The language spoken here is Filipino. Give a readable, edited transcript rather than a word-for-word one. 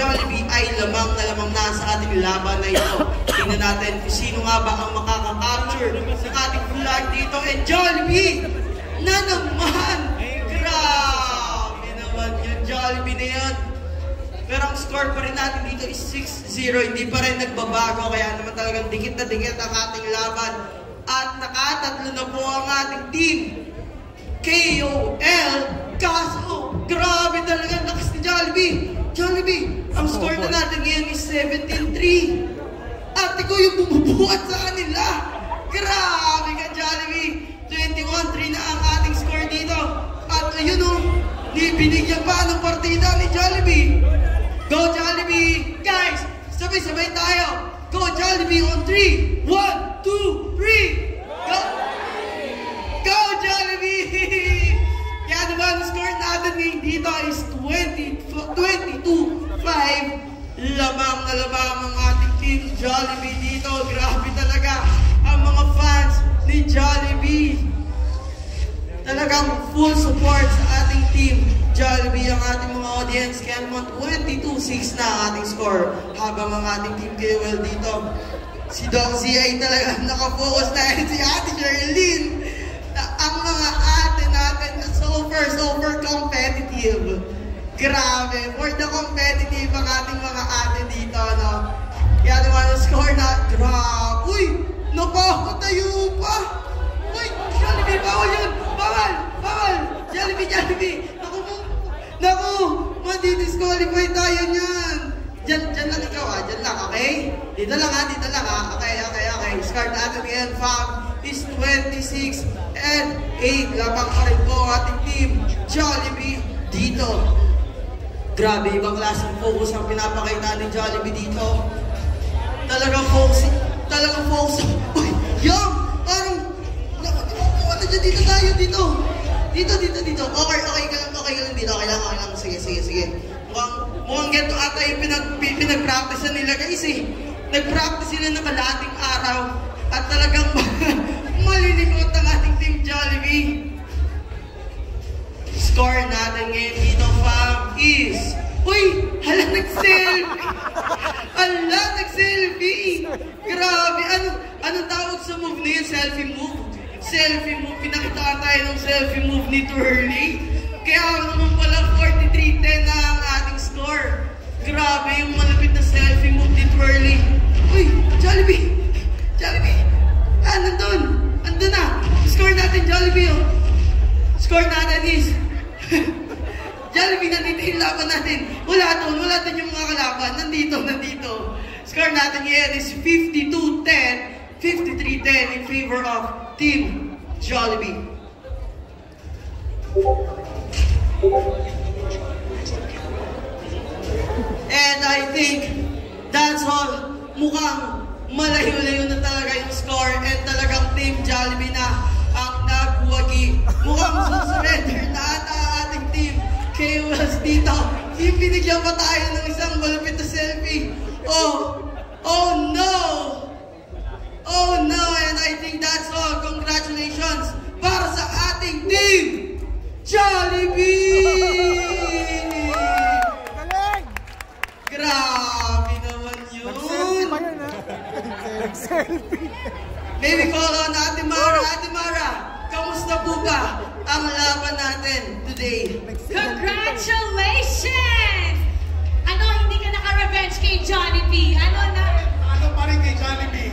Jollibee ay lamang na lamang na sa ating laban na ito. Tingnan natin kung sino nga ba ang makaka-capture ng ating flag dito. And Jollibee na naman! Grabe naman yung Jollibee na yan. Pero ang score pa rin natin dito is 6-0. Hindi pa rin nagbabago. Kaya naman talagang dikit na dikit ang ating laban. At nakatatlo na po ang ating team. KOL. Kaso, grabe talaga lakas ni Jollibee. Jollibee, ang score na natin ngayon is 17-3. At ikaw yung bumubuhat sa kanila. Grabe ka, Jollibee. 21-3 na ang ating score dito. At ayun o, binigyan pa ng partida ni Jollibee. Go Jollibee! Guys, sabay-sabay tayo. Go Jollibee on 3. 1, 2, 3. Go! Go Jollibee! Kaya naman, ang score natin ngayon dito is 22-5. Lamang na lamang ang ating team Jollibee dito. Grabe talaga ang mga fans ni Jollibee. Talagang full support sa ating team Jollibee ang ating mga audience. Kaya naman 22-6 na ang ating score. Habang ang ating team KOL dito, si Doc Z ay talagang nakafocus na si Ate Sherilyn. Ang mga ate natin na super competitive. Grabe, for the competitive ang ating mga ate dito, no? Kaya naman ang score na, grabe. Uy, napakatayo pa. Uy, Jollibee, bawal yun. Bawal. Jollibee. Naku, madi-disqualify tayo niyan. Diyan lang ikaw ha, diyan lang, okay? Dito lang ha. Okay. Score natin ngayon, fam, is 26-8. Labang pa rin po ating team Jollibee dito. Grabe, ibang klaseng focus ang pinapakita ni Jollibee dito. Talagang focus. Uy, yung! Parang, dito tayo, dito. Okay ka lang dito. Okay lang. Sige. Mukhang ganito ata yung pinag-practice nila guys eh. Nag-practice sila ng kalating araw. At talagang malilikot ang ating team Jollibee. Score natin ngayon dito, fam, is... Uy! Nag-selfie! Grabe! Anong tawag sa move na yun? Selfie move? Pinakitaan tayo ng selfie move ni Twirly. Kaya naman pala 43-10 na ang ating score. Grabe yung malapit na selfie move ni Twirly. Uy! Jollibee! Andun na! Score natin, Jollibee, oh! Score natin is... Jollibee, nandito yung laban natin. Wala dun yung mga kalaban. Nandito. Score natin ngayon is 52-10, 53-10 in favor of Team Jollibee. And I think that's all. Mukhang malayo-layo na talaga yung score and talagang Team Jollibee na ang nagwagi. Mukhang susurrender na ata ating team KOLs dito. Binigyan pa tayo ng isang malapit na selfie. Oh no, and I think that's all. Congratulations para sa ating team Jollibee! Galing! Grabe naman yun. Nag-selfie pa yun, ha? Nag-selfie. Baby call on Ate Mara, kamusta po ba ang laban natin today? Congratulations! Ano, hindi ka naka-revenge kay Jollibee? Ano pa rin kay Jollibee?